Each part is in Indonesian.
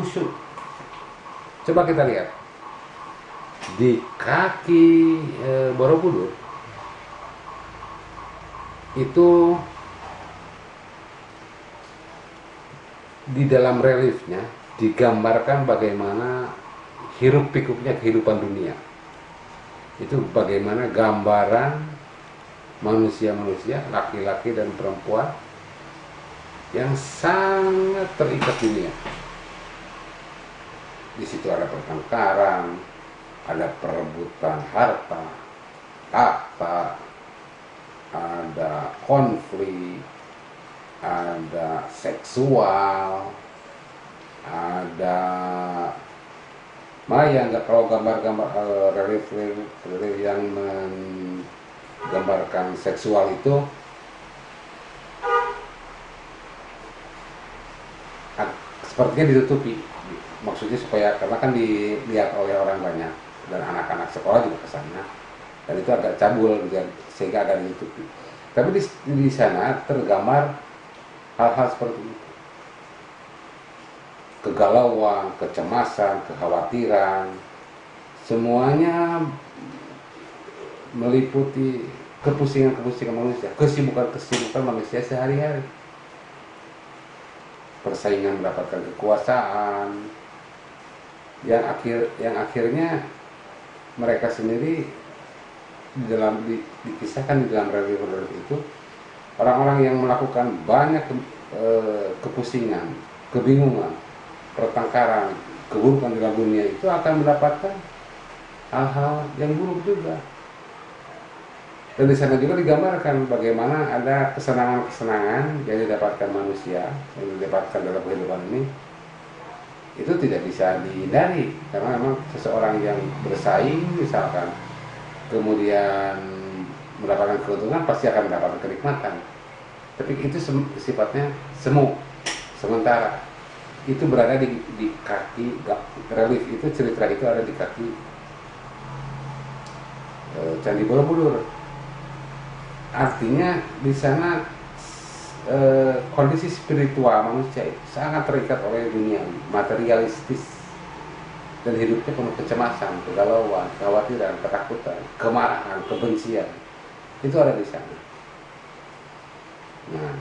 khusyuk. Coba kita lihat di kaki Borobudur itu, di dalam reliefnya digambarkan bagaimana hiruk pikuknya kehidupan dunia. Itu bagaimana gambaran manusia-manusia, laki-laki dan perempuan yang sangat terikat dunia. Di situ ada pertengkaran, ada perebutan harta, tahta, ada konflik, ada seksual, ada nggak, kalau gambar-gambar relief yang menggambarkan seksual itu sepertinya ditutupi, maksudnya supaya, karena kan dilihat oleh orang banyak dan anak-anak sekolah juga kesana, dan itu agak cabul sehingga agak ditutupi. Tapi di sana tergambar hal-hal seperti itu. Kegalauan, kecemasan, kekhawatiran, semuanya meliputi kepusingan-kepusingan manusia, kesibukan-kesibukan manusia sehari-hari. Persaingan mendapatkan kekuasaan, yang akhirnya mereka sendiri dikisahkan di dalam relief itu, orang-orang yang melakukan banyak kepusingan, kebingungan, pertengkaran, keburukan dalam dunia itu akan mendapatkan hal-hal yang buruk juga. Dan di sana juga digambarkan bagaimana ada kesenangan-kesenangan yang didapatkan manusia, yang didapatkan dalam kehidupan ini, itu tidak bisa dihindari, karena memang seseorang yang bersaing misalkan kemudian mendapatkan keuntungan, pasti akan mendapatkan kenikmatan. Tapi itu sifatnya semu, sementara. Itu berada di kaki relief itu, cerita itu ada di kaki Candi Borobudur. Artinya di sana kondisi spiritual manusia itu sangat terikat oleh dunia materialistis, dan hidupnya penuh kecemasan, kegalauan, kekhawatiran, ketakutan, kemarahan, kebencian. Itu ada di sana. Nah,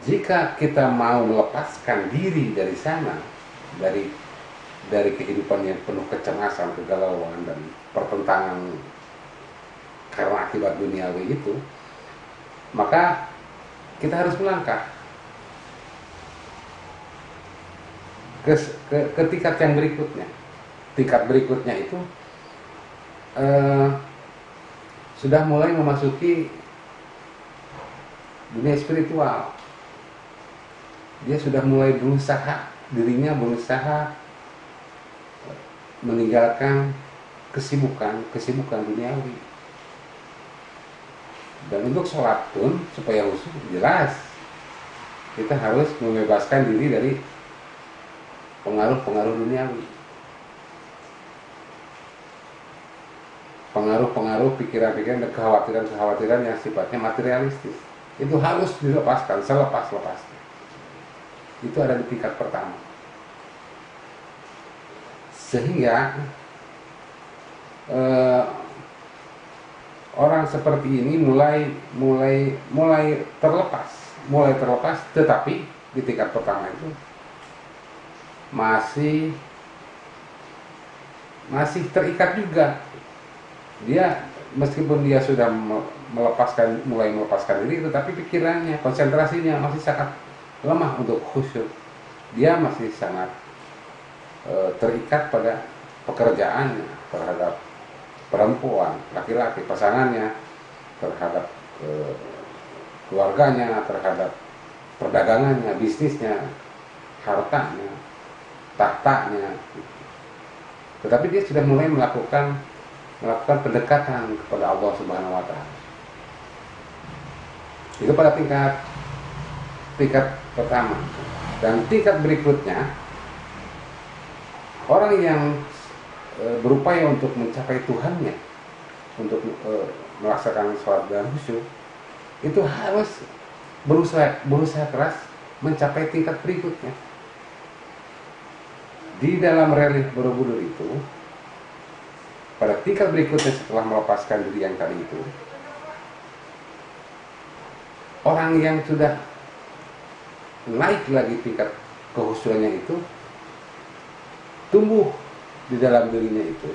jika kita mau melepaskan diri dari sana, dari kehidupan yang penuh kecemasan, kegalauan, dan pertentangan karena akibat duniawi itu, maka kita harus melangkah ke tingkat yang berikutnya. Tingkat berikutnya itu sudah mulai memasuki dunia spiritual. Dia sudah mulai dirinya berusaha meninggalkan kesibukan duniawi. Dan untuk sholat pun supaya khusyuk, jelas kita harus membebaskan diri dari pengaruh-pengaruh duniawi, pengaruh-pengaruh pikiran-pikiran dan kekhawatiran yang sifatnya materialistis. Itu harus dilepaskan selepas-lepasnya. Itu ada di tingkat pertama. Sehingga orang seperti ini mulai terlepas, tetapi di tingkat pertama itu masih terikat juga. Dia meskipun dia sudah mulai melepaskan diri, tetapi pikirannya, konsentrasinya masih sangat lemah untuk khusyuk. Dia masih sangat terikat pada pekerjaannya, terhadap perempuan, laki-laki, pasangannya, terhadap keluarganya, terhadap perdagangannya, bisnisnya, hartanya, tahtanya. Tetapi dia sudah mulai melakukan pendekatan kepada Allah Subhanahu wa Ta'ala. Itu pada tingkat pertama. Dan tingkat berikutnya, orang yang berupaya untuk mencapai Tuhannya, untuk melaksanakan sholat dan khusyuk, itu harus berusaha keras mencapai tingkat berikutnya. Di dalam relief Borobudur itu, pada tingkat berikutnya setelah melepaskan diri yang tadi itu, orang yang sudah naik lagi tingkat kehusuannya itu, tumbuh di dalam dirinya itu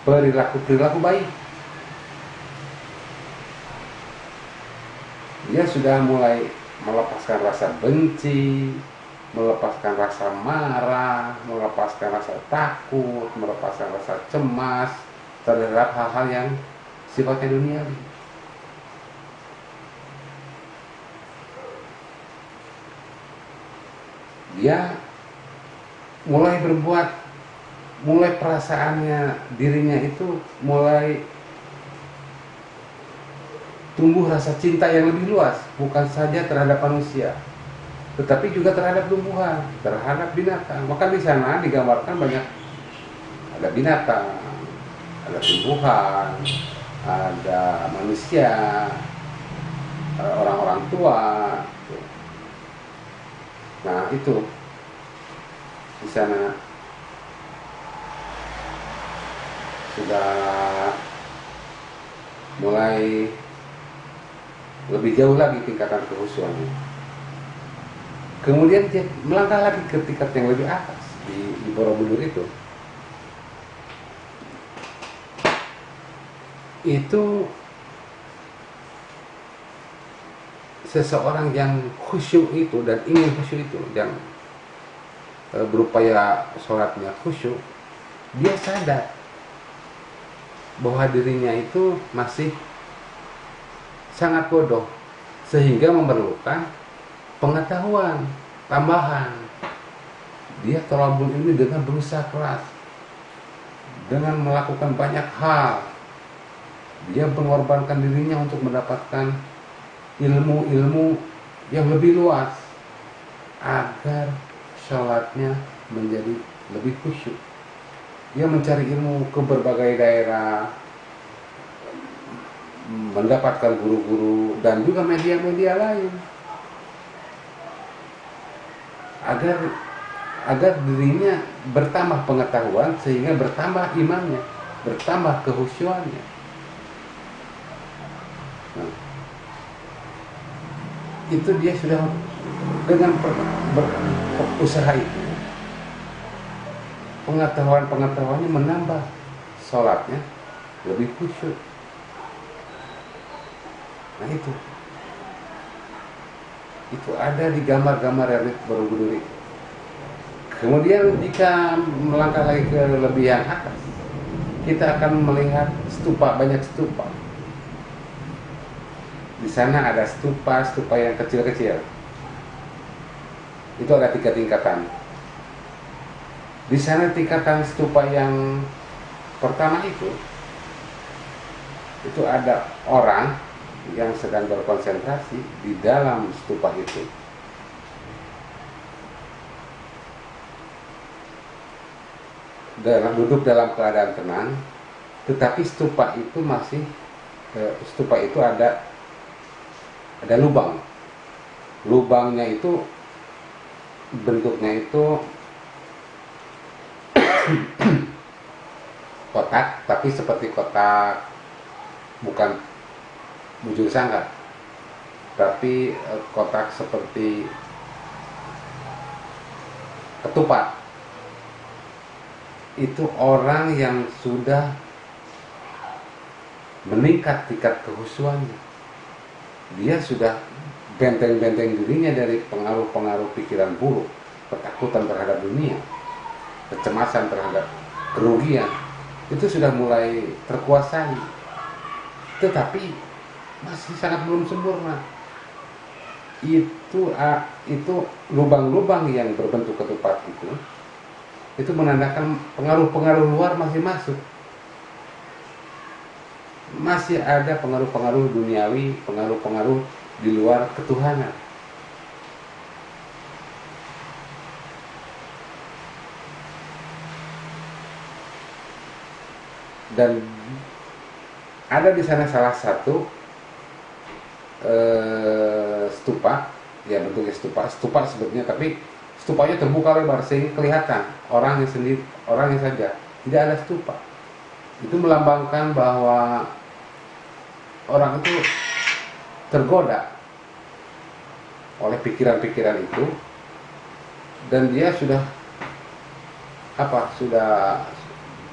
perilaku baik. Dia sudah mulai melepaskan rasa benci, melepaskan rasa marah, melepaskan rasa takut, melepaskan rasa cemas terhadap hal-hal yang sifatnya duniawi. Dia mulai berbuat, mulai perasaannya, dirinya itu mulai tumbuh rasa cinta yang lebih luas, bukan saja terhadap manusia, tetapi juga terhadap tumbuhan, terhadap binatang. Maka di sana digambarkan banyak, ada binatang, ada tumbuhan, ada manusia, orang-orang tua. Nah itu di sana sudah mulai lebih jauh lagi tingkatan kehusuannya. Kemudian dia melangkah lagi ke tingkat yang lebih atas di Borobudur itu. Itu seseorang yang khusyuk itu dan ingin khusyuk itu, yang berupaya sholatnya khusyuk, dia sadar bahwa dirinya itu masih sangat bodoh, sehingga memerlukan pengetahuan tambahan. Dia thalabul ilmi dengan berusaha keras, dengan melakukan banyak hal. Dia mengorbankan dirinya untuk mendapatkan ilmu-ilmu yang lebih luas agar sholatnya menjadi lebih khusyuk. Dia mencari ilmu ke berbagai daerah, mendapatkan guru-guru dan juga media-media lain agar dirinya bertambah pengetahuan, sehingga bertambah imannya, bertambah kehusyuannya. Nah, itu dia sudah dengan berusaha itu, pengetahuannya menambah sholatnya lebih khusyuk. Nah itu ada di gambar-gambar relief Borobudur itu. Kemudian jika melangkah lagi ke lebih yang atas, kita akan melihat stupa, banyak stupa. Di sana ada stupa yang kecil-kecil. Itu ada 3 tingkatan. Di sana tingkatan stupa yang pertama itu ada orang yang sedang berkonsentrasi di dalam stupa itu. Duduk dalam keadaan tenang, tetapi stupa itu ada lubang. Lubangnya itu bentuknya itu kotak, tapi seperti kotak, bukan bujur sanggar, tapi kotak seperti ketupat. Itu orang yang sudah meningkat tingkat kehusuannya. Dia sudah benteng-benteng dirinya dari pengaruh-pengaruh pikiran buruk, ketakutan terhadap dunia, kecemasan terhadap kerugian. Itu sudah mulai terkuasai, tetapi masih sangat belum sempurna. Itu lubang-lubang yang berbentuk ketupat itu menandakan pengaruh-pengaruh luar masih masuk. Masih ada pengaruh-pengaruh duniawi, pengaruh-pengaruh di luar ketuhanan. Dan ada di sana salah satu stupa ya bentuknya stupa sebetulnya, tapi stupanya terbuka lebar sehingga kelihatan orangnya sendiri, orangnya saja, tidak ada stupa. Itu melambangkan bahwa orang itu tergoda oleh pikiran-pikiran itu, dan dia sudah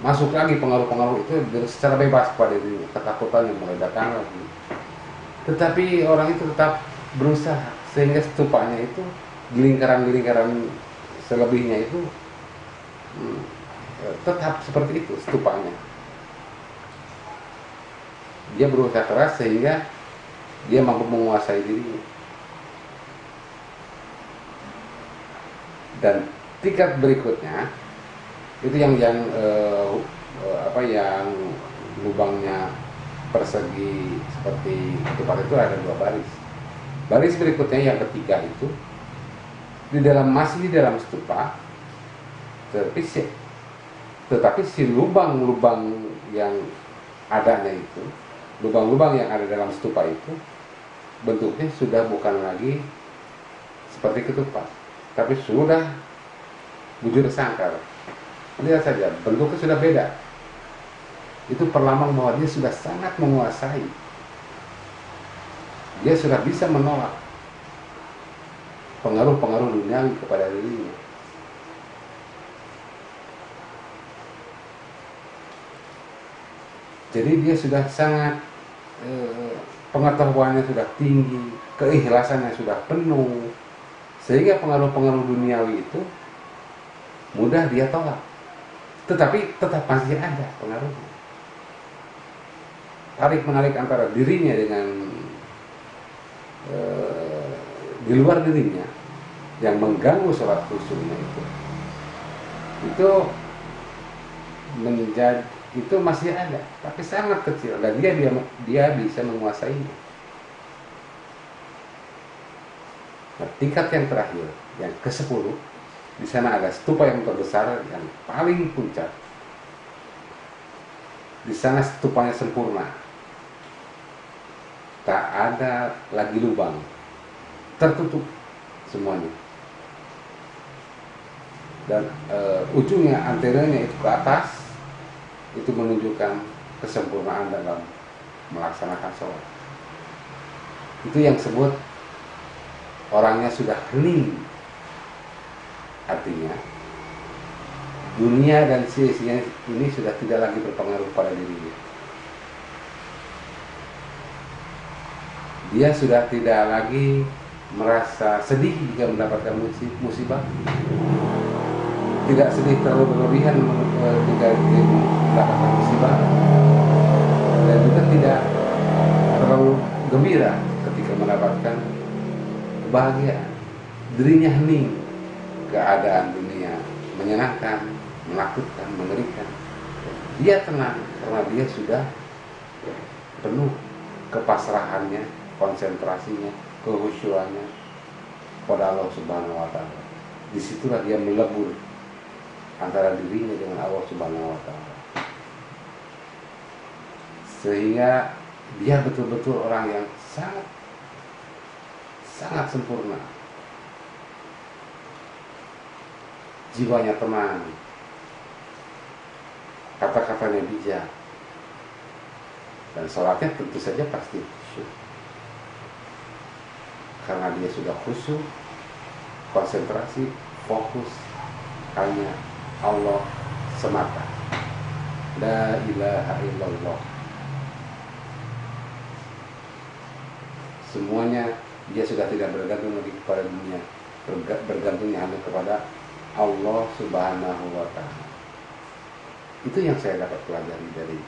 masuk lagi pengaruh-pengaruh itu secara bebas pada dirinya, ketakutan yang meledakkan lagi. Tetapi orang itu tetap berusaha sehingga stupanya itu di lingkaran-lingkaran selebihnya itu tetap seperti itu stupanya. Dia berusaha keras sehingga dia mampu menguasai dirinya. Dan tingkat berikutnya itu yang lubangnya persegi seperti ketupat itu ada 2 baris. Baris berikutnya yang ketiga itu masih di dalam stupa, tetapi si lubang-lubang yang adanya itu, lubang-lubang yang ada dalam stupa itu bentuknya sudah bukan lagi seperti ketupat, tapi sudah bujur sangkar. Lihat saja, bentuknya sudah beda. Itu perlambang bahwa dia sudah sangat menguasai. Dia sudah bisa menolak pengaruh-pengaruh duniawi kepada dirinya. Jadi dia sudah sangat pengetahuannya sudah tinggi, keikhlasannya sudah penuh, sehingga pengaruh-pengaruh duniawi itu mudah dia tolak. Tetapi tetap masih ada pengaruhnya. Tarik-menarik antara dirinya dengan di luar dirinya yang mengganggu sholat khusyuknya itu masih ada, tapi sangat kecil, dan dia bisa menguasainya. Nah, tingkat yang terakhir, yang ke-10, di sana ada stupa yang terbesar, yang paling puncak. Di sana stupanya sempurna, tak ada lagi lubang, tertutup semuanya. Dan ujungnya, antenanya itu ke atas, itu menunjukkan kesempurnaan dalam melaksanakan sholat. Itu yang disebut orangnya sudah hening. Artinya dunia dan sisinya ini sudah tidak lagi berpengaruh pada dirinya. Dia sudah tidak lagi merasa sedih jika mendapatkan musibah, tidak sedih terlalu berlebihan jika dia mendapatkan musibah, dan juga tidak terlalu gembira ketika mendapatkan kebahagiaan. Dirinya hening. Keadaan dunia menyenangkan, menakutkan, mengerikan, dia tenang karena dia sudah penuh kepasrahannya, konsentrasinya, kehusyuannya pada Allah Subhanahu wa Ta'ala. Disitulah dia melebur antara dirinya dengan Allah Subhanahu wa Ta'ala, sehingga dia betul-betul orang yang sangat sempurna. Jiwanya tenang, kata-katanya bijak, dan sholatnya tentu saja pasti khusyuk, karena dia sudah khusyuk, konsentrasi, fokus hanya Allah semata. La ilaha illallah. Semuanya dia sudah tidak bergantung lagi kepada dunia, bergantungnya hanya kepada Allah Subhanahu wa Ta'ala. Itu yang saya dapat pelajari dari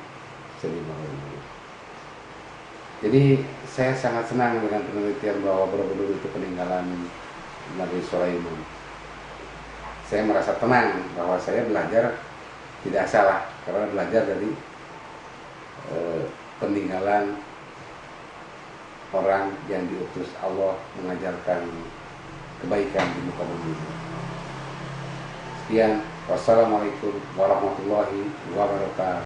seni ini. Jadi saya sangat senang dengan penelitian bahwa Borobudur itu peninggalan Nabi Sulaiman. Saya merasa tenang bahwa saya belajar tidak salah, karena belajar dari peninggalan orang yang diutus Allah mengajarkan kebaikan di muka bumi. Sekian, wassalamualaikum warahmatullahi wabarakatuh.